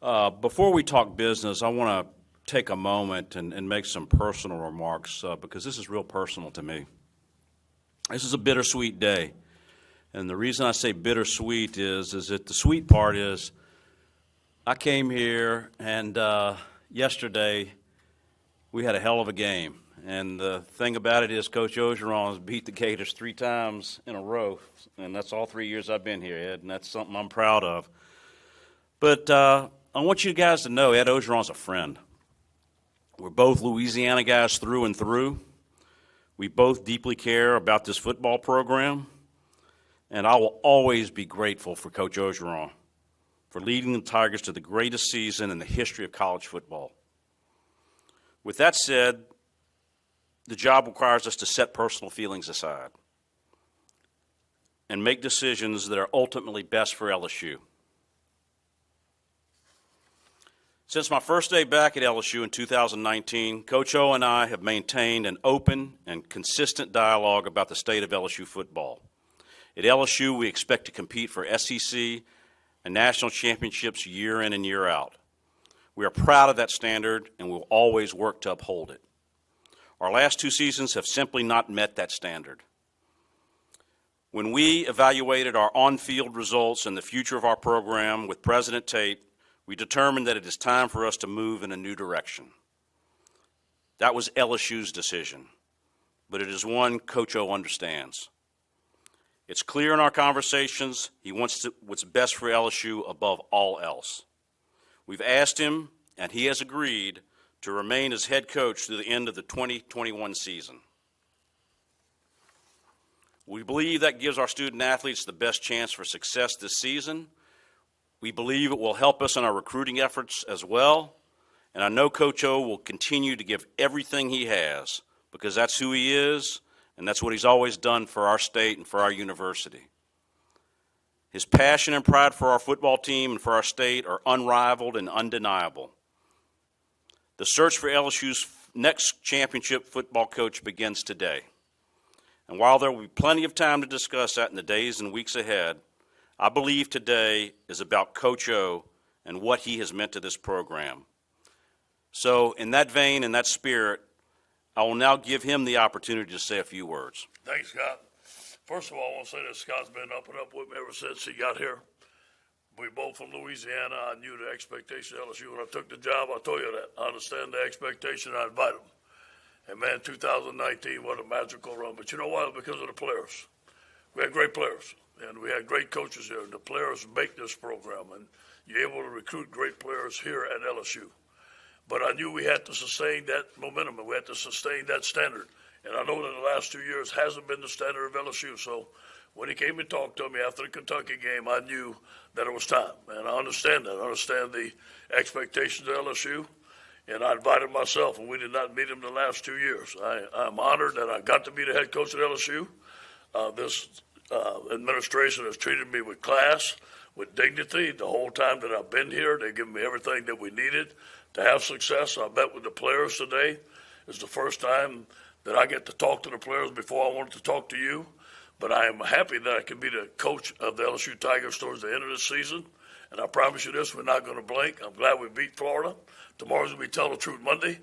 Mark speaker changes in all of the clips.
Speaker 1: Before we talk business, I want to take a moment and make some personal remarks because this is real personal to me. This is a bittersweet day. And the reason I say bittersweet is that the sweet part is I came here and yesterday we had a hell of a game. And the thing about it is Coach Ogeron has beat the Gators 3 times in a row, and that's all 3 years I've been here, Ed, and that's something I'm proud of. But I want you guys to know Ed Ogeron's a friend. We're both Louisiana guys through and through. We both deeply care about this football program, and I will always be grateful for Coach Ogeron for leading the Tigers to the greatest season in the history of college football. With that said, the job requires us to set personal feelings aside and make decisions that are ultimately best for LSU. Since my first day back at LSU in 2019, Coach O and I have maintained an open and consistent dialogue about the state of LSU football. At LSU, we expect to compete for SEC and national championships year in and year out. We are proud of that standard and will always work to uphold it. Our last 2 seasons have simply not met that standard. When we evaluated our on-field results and the future of our program with President Tate, we determined that it is time for us to move in a new direction. That was LSU's decision, but it is one Coach O understands. It's clear in our conversations he wants what's best for LSU above all else. We've asked him, and he has agreed, to remain as head coach through the end of the 2021 season. We believe that gives our student athletes the best chance for success this season. We believe it will help us in our recruiting efforts as well, and I know Coach O will continue to give everything he has because that's who he is, and that's what he's always done for our state and for our university. His passion and pride for our football team and for our state are unrivaled and undeniable. The search for LSU's next championship football coach begins today. And while there will be plenty of time to discuss that in the days and weeks ahead, I believe today is about Coach O and what he has meant to this program. So in that vein and that spirit, I will now give him the opportunity to say a few words.
Speaker 2: Thanks, Scott. First of all, I want to say that Scott's been up and up with me ever since he got here. We both from Louisiana. I knew the expectation of LSU when I took the job. I told you that. I understand the expectation. I invite them. And, man, 2019, what a magical run. But you know why? Because of the players. We had great players, and we had great coaches here. And the players make this program, and you're able to recruit great players here at LSU. But I knew we had to sustain that momentum, and we had to sustain that standard. And I know that the last 2 years hasn't been the standard of LSU. So when he came and talked to me after the Kentucky game, I knew that it was time. And I understand that. I understand the expectations of LSU. And I invited myself, and we did not meet him the last 2 years. I'm honored that I got to be the head coach at LSU. This administration has treated me with class, with dignity. The whole time that I've been here, they've given me everything that we needed to have success. I met with the players today. It's the first time that I get to talk to the players before I wanted to talk to you. But I am happy that I can be the coach of the LSU Tigers towards the end of the season. And I promise you this, we're not going to blink. I'm glad we beat Florida. Tomorrow's going to be Tell the Truth Monday.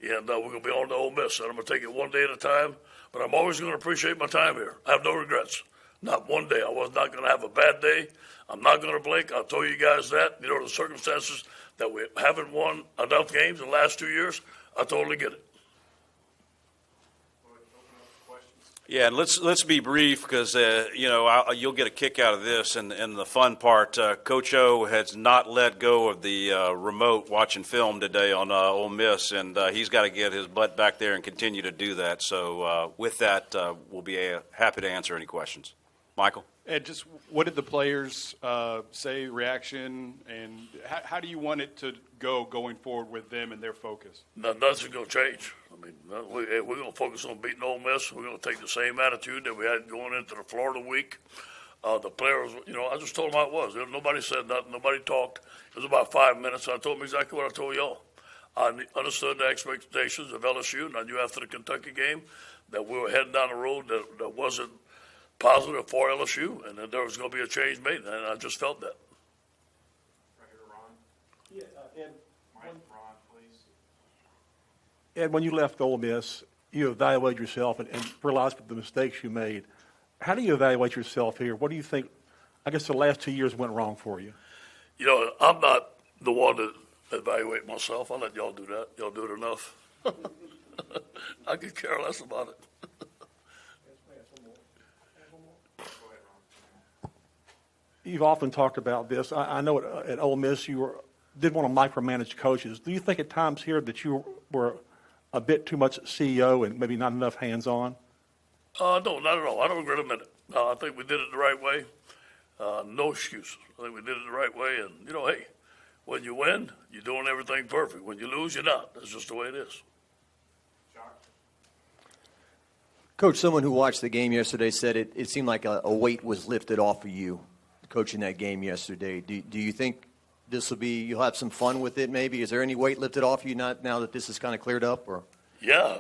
Speaker 2: And we're going to be on to Ole Miss. And I'm going to take it one day at a time. But I'm always going to appreciate my time here. I have no regrets. Not one day. I was not going to have a bad day. I'm not going to blink. I'll tell you guys that. You know, the circumstances that we haven't won enough games in the last 2 years, I totally get it.
Speaker 1: Yeah, and let's be brief because you'll get a kick out of this, and the fun part, Coach O has not let go of the remote watching film today on Ole Miss, and he's got to get his butt back there and continue to do that. So with that, we'll be happy to answer any questions. Michael?
Speaker 3: Ed, just what did the players say, reaction, and how do you want it to go going forward with them and their focus?
Speaker 2: Nothing's going to change. I mean, we're going to focus on beating Ole Miss. We're going to take the same attitude that we had going into the Florida week. The players, I just told them how it was. Nobody said nothing. Nobody talked. It was about 5 minutes. I told them exactly what I told y'all. I understood the expectations of LSU, and I knew after the Kentucky game that we were heading down a road that wasn't positive for LSU, and that there was going to be a change made, and I just felt that.
Speaker 4: Yeah, Ed, when you left Ole Miss, you evaluated yourself and realized the mistakes you made. How do you evaluate yourself here? What do you think, I guess the last 2 years went wrong for you?
Speaker 2: You know, I'm not the one to evaluate myself. I'll let y'all do that. Y'all do it enough. I could care less about it.
Speaker 4: You've often talked about this. I know at Ole Miss did want to micromanage coaches. Do you think at times here that you were a bit too much CEO and maybe not enough hands-on?
Speaker 2: No, not at all. I don't regret a minute. I think we did it the right way. No excuses. I think we did it the right way. And, you know, hey, when you win, you're doing everything perfect. When you lose, you're not. That's just the way it is.
Speaker 5: Coach, someone who watched the game yesterday said it seemed like a weight was lifted off of you coaching that game yesterday. Do you think you'll have some fun with it maybe? Is there any weight lifted off you now that this is kind of cleared up? Or?
Speaker 2: Yeah,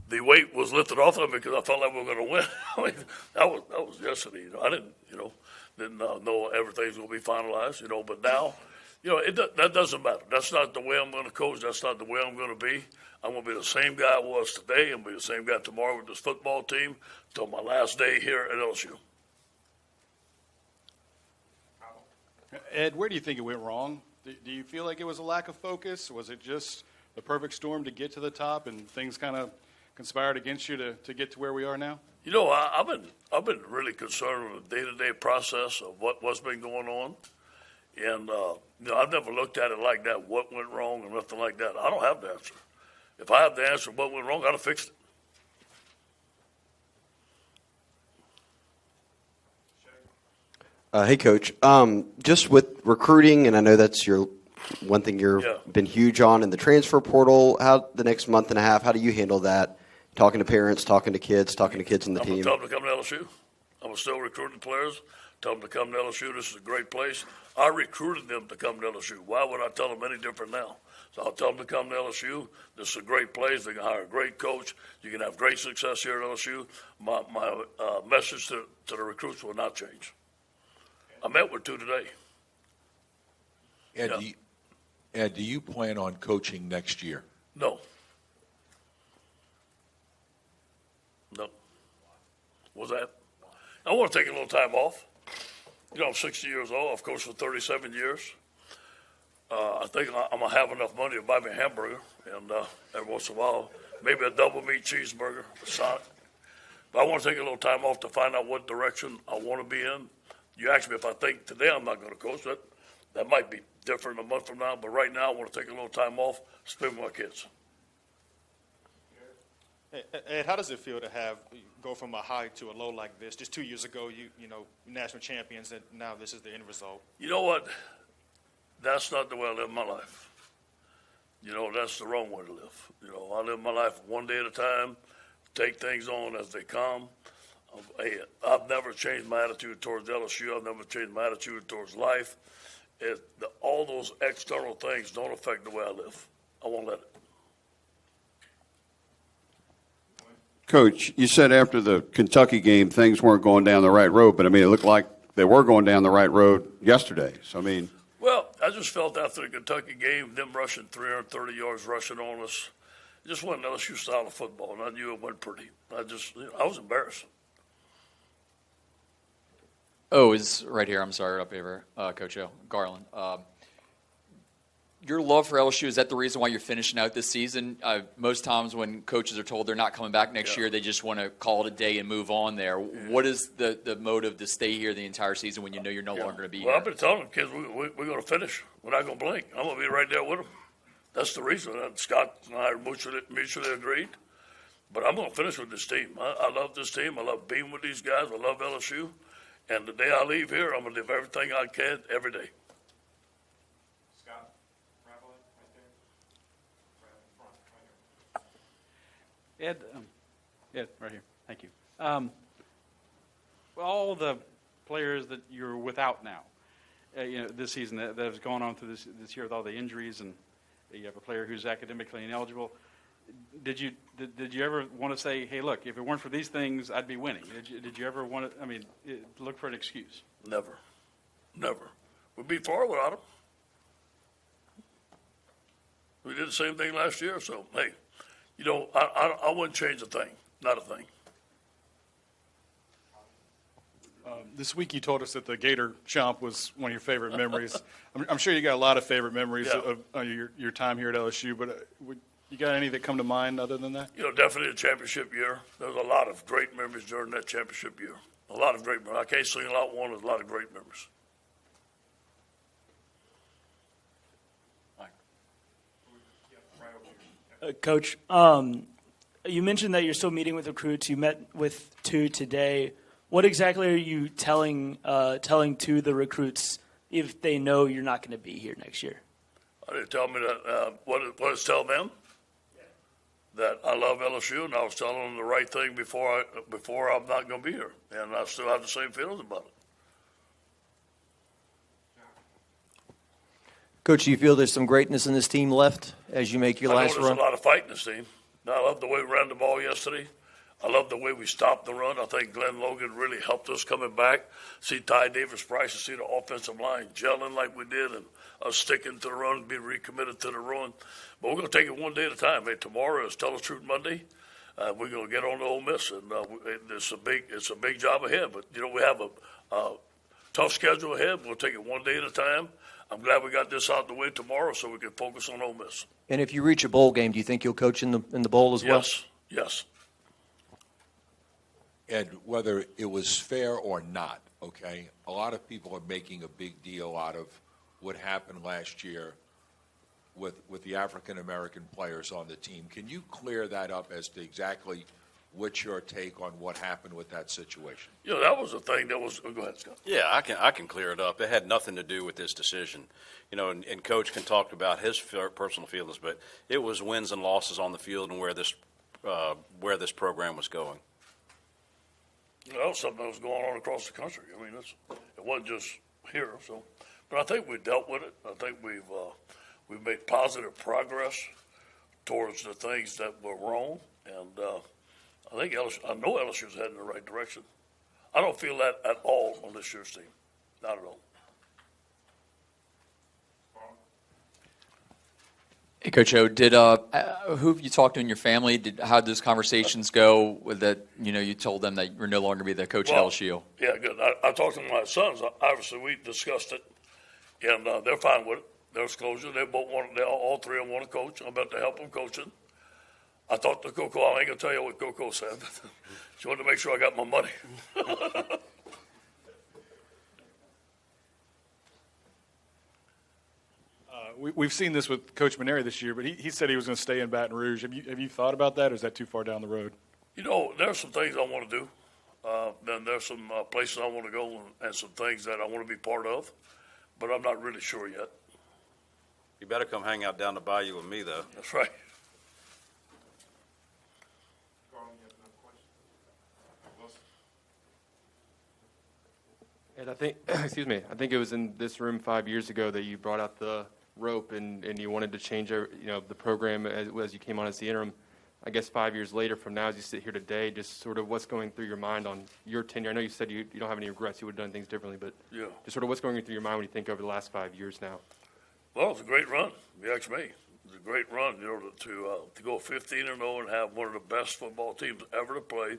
Speaker 2: the weight was lifted off of me because I felt like we were going to win. I mean, that was yesterday. You know, I didn't know everything's going to be finalized. You know, but now, you know, that doesn't matter. That's not the way I'm going to coach. That's not the way I'm going to be. I'm going to be the same guy I was today and be the same guy tomorrow with this football team till my last day here at LSU.
Speaker 3: Ed, where do you think it went wrong? Do you feel like it was a lack of focus? Was it just the perfect storm to get to the top and things kind of conspired against you to get to where we are now?
Speaker 2: You know, I've been really concerned with the day-to-day process of what's been going on. And, you know, I've never looked at it like that, what went wrong and nothing like that. I don't have the answer. If I have the answer what went wrong, I'd have fixed it.
Speaker 6: Hey, Coach. Just with recruiting, and I know that's one thing you've been huge on in the transfer portal. How the next month and a half? How do you handle that? Talking to parents, talking to kids in the team.
Speaker 2: I'm going to tell them to come to LSU. I'm going to still recruit the players. Tell them to come to LSU. This is a great place. I recruited them to come to LSU. Why would I tell them any different now? So I'll tell them to come to LSU. This is a great place. They can hire a great coach. You can have great success here at LSU. My message to the recruits will not change. I met with two today.
Speaker 7: Ed, do you plan on coaching next year?
Speaker 2: No. What's that? I want to take a little time off. You know, I'm 60 years old. I've coached for 37 years. I think I'm going to have enough money to buy me a hamburger, and every once in a while, maybe a double meat cheeseburger, a Sonic. But I want to take a little time off to find out what direction I want to be in. You asked me if I think today I'm not going to coach. That might be different a month from now, but right now I want to take a little time off, spend with my kids.
Speaker 8: Ed, how does it feel to go from a high to a low like this? Just 2 years ago, you know, national champions, and now this is the end result.
Speaker 2: You know what? That's not the way I live my life. You know, that's the wrong way to live. You know, I live my life one day at a time, take things on as they come. I've never changed my attitude towards LSU. I've never changed my attitude towards life. All those external things don't affect the way I live. I won't let it.
Speaker 9: Coach, you said after the Kentucky game things weren't going down the right road, but, I mean, it looked like they were going down the right road yesterday. So, I mean.
Speaker 2: Well, I just felt after the Kentucky game, them rushing 330 yards rushing on us, it just wasn't LSU style of football, and I knew it wasn't pretty. I was embarrassed.
Speaker 10: Oh, is right here. I'm sorry, up here, Coach O. Garland. Your love for LSU, is that the reason why you're finishing out this season? Most times when coaches are told they're not coming back next year, they just want to call it a day and move on there. What is the motive to stay here the entire season when you know you're no longer going to be here?
Speaker 2: I've been telling them, kids, we're going to finish. We're not going to blink. I'm going to be right there with them. That's the reason. And Scott and I mutually agreed. But I'm going to finish with this team. I love this team. I love being with these guys. I love LSU. And the day I leave here, I'm going to do everything I can every day.
Speaker 11: Ed, right here. Thank you. All the players that you're without now, this season that have gone on through this year with all the injuries, and you have a player who's academically ineligible. Did you ever want to say, hey, look, if it weren't for these things, I'd be winning? Did you ever want to, look for an excuse?
Speaker 2: Never. We'd be far without them. We did the same thing last year. So, hey, you know, I wouldn't change a thing. Not a thing.
Speaker 3: This week you told us that the Gator Chomp was one of your favorite memories. I'm sure you got a lot of favorite memories
Speaker 2: Yeah.
Speaker 3: of your time here at LSU, but you got any that come to mind other than that?
Speaker 2: You know, definitely the championship year. There's a lot of great memories during that championship year. A lot of great memories. I can't single out one. There's a lot of great memories.
Speaker 12: Coach, you mentioned that you're still meeting with recruits. You met with 2 today. What exactly are you telling to the recruits if they know you're not going to be here next year?
Speaker 2: They tell me that what is tell them that I love LSU, and I was telling them the right thing before I'm not going to be here, and I still have the same feelings about it.
Speaker 5: Coach, do you feel there's some greatness in this team left as you make your
Speaker 2: I know
Speaker 5: last
Speaker 2: there's
Speaker 5: run?
Speaker 2: a lot of fight in this team. I love the way we ran the ball yesterday. I love the way we stopped the run. I think Glenn Logan really helped us coming back. See Ty Davis-Price and see the offensive line gelling like we did and us sticking to the run, being recommitted to the run. But we're going to take it one day at a time. Hey, tomorrow is Tell the Truth Monday. We're going to get on to Ole Miss, and it's a big job ahead. But, you know, we have a tough schedule ahead. We'll take it one day at a time. I'm glad we got this out the way tomorrow so we can focus on Ole Miss.
Speaker 5: And if you reach a bowl game, do you think you'll coach in the bowl as well?
Speaker 2: Yes.
Speaker 7: And whether it was fair or not, okay, a lot of people are making a big deal out of what happened last year with the African-American players on the team. Can you clear that up as to exactly what's your take on what happened with that situation?
Speaker 2: You know, that was the thing that was – go ahead, Scott.
Speaker 1: Yeah, I can clear it up. It had nothing to do with this decision. You know, and Coach can talk about his personal feelings, but it was wins and losses on the field and where this program was going.
Speaker 2: You know, that was something that was going on across the country. I mean, it wasn't just here. So, but I think we dealt with it. I think we've made positive progress towards the things that were wrong, and I know LSU's heading in the right direction. I don't feel that at all on this year's team, not at all.
Speaker 10: Hey, Coach O, who have you talked to in your family? How did those conversations go with that? You know, you told them that you're no longer be the coach at LSU.
Speaker 2: Yeah, good. I talked to my sons. Obviously, we discussed it, and they're fine with it. There's closure. They all 3 of them want to coach. I'm about to help them coaching. I talked to Coco. I ain't gonna tell you what Coco said. She wanted to make sure I got my money.
Speaker 3: We've seen this with Coach Maneri this year, but he said he was going to stay in Baton Rouge. Have you thought about that, or is that too far down the road?
Speaker 2: You know, there's some things I want to do. Then there's some places I want to go and some things that I want to be part of, but I'm not really sure yet.
Speaker 1: You better come hang out down the bayou with me, though.
Speaker 2: That's right.
Speaker 13: And I think, excuse me, I think it was in this room 5 years ago that you brought out the rope and you wanted to change, the program as you came on as the interim. I guess 5 years later from now, as you sit here today, just sort of what's going through your mind on your tenure? I know you said you don't have any regrets, you would have done things differently, but just sort of what's going through your mind when you think over the last 5 years now?
Speaker 2: Well, it's a great run, if you ask me. It's a great run, to go 15-0 and have one of the best football teams ever to play.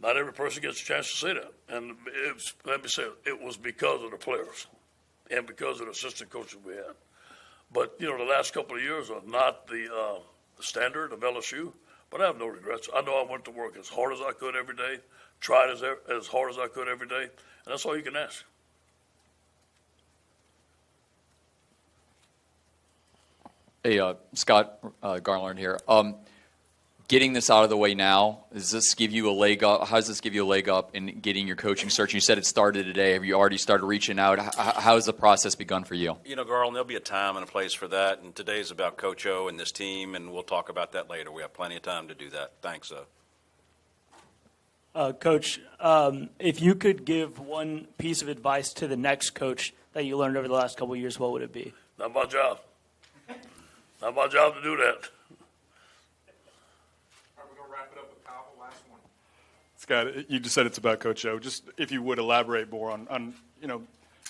Speaker 2: Not every person gets a chance to say that. And let me say it was because of the players and because of the assistant coaches we had. But, the last couple of years are not the standard of LSU, but I have no regrets. I know I went to work as hard as I could every day, tried as hard as I could every day, and that's all you can ask.
Speaker 10: Hey, Scott Garland here. Getting this out of the way now, does this give you a leg up? How does this give you a leg up in getting your coaching search? You said it started today. Have you already started reaching out? How has the process begun for you?
Speaker 1: Garland, there'll be a time and a place for that, and today's about Coach O and this team, and we'll talk about that later. We have plenty of time to do that. Thanks, though.
Speaker 12: Coach, if you could give one piece of advice to the next coach that you learned over the last couple of years, what would it be?
Speaker 2: Not my job. Not my job to do that.
Speaker 3: Scott, you just said it's about Coach O. Just if you would elaborate more on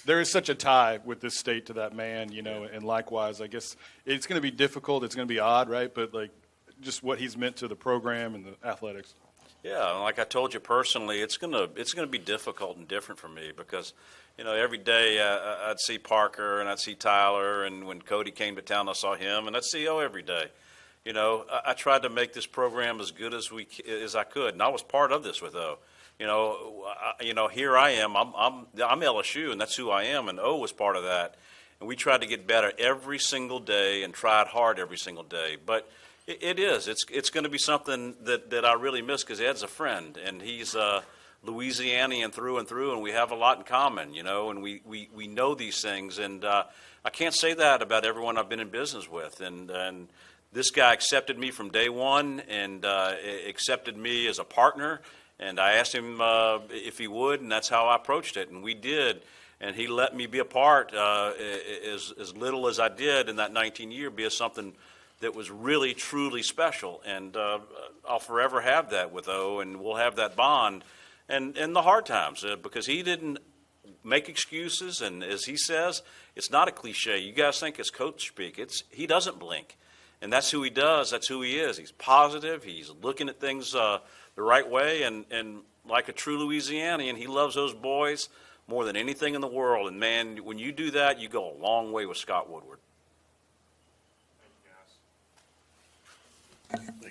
Speaker 3: there is such a tie with this state to that man, and likewise, I guess it's going to be difficult. It's going to be odd, right? But like, just what he's meant to the program and the athletics.
Speaker 1: Yeah, and like I told you personally, it's gonna be difficult and different for me because, every day I'd see Parker and I'd see Tyler, and when Cody came to town, I saw him, and I'd see O every day. I tried to make this program as good as I could, and I was part of this with O. Here I am. I'm LSU, and that's who I am, and O was part of that, and we tried to get better every single day and tried hard every single day, but. It's going to be something that I really miss because Ed's a friend, and he's Louisianian through and through, and we have a lot in common, and we know these things. And I can't say that about everyone I've been in business with. And this guy accepted me from day one and accepted me as a partner, and I asked him if he would, and that's how I approached it, and we did. And he let me be a part as little as I did in that 19-year, be a something that was really, truly special. And I'll forever have that with O, and we'll have that bond. And the hard times, because he didn't make excuses, and as he says, it's not a cliche. You guys think it's coach speak. He doesn't blink. And that's who he does. That's who he is. He's positive. He's looking at things the right way. And like a true Louisianian, he loves those boys more than anything in the world. And, man, when you do that, you go a long way with Scott Woodward.
Speaker 2: Thank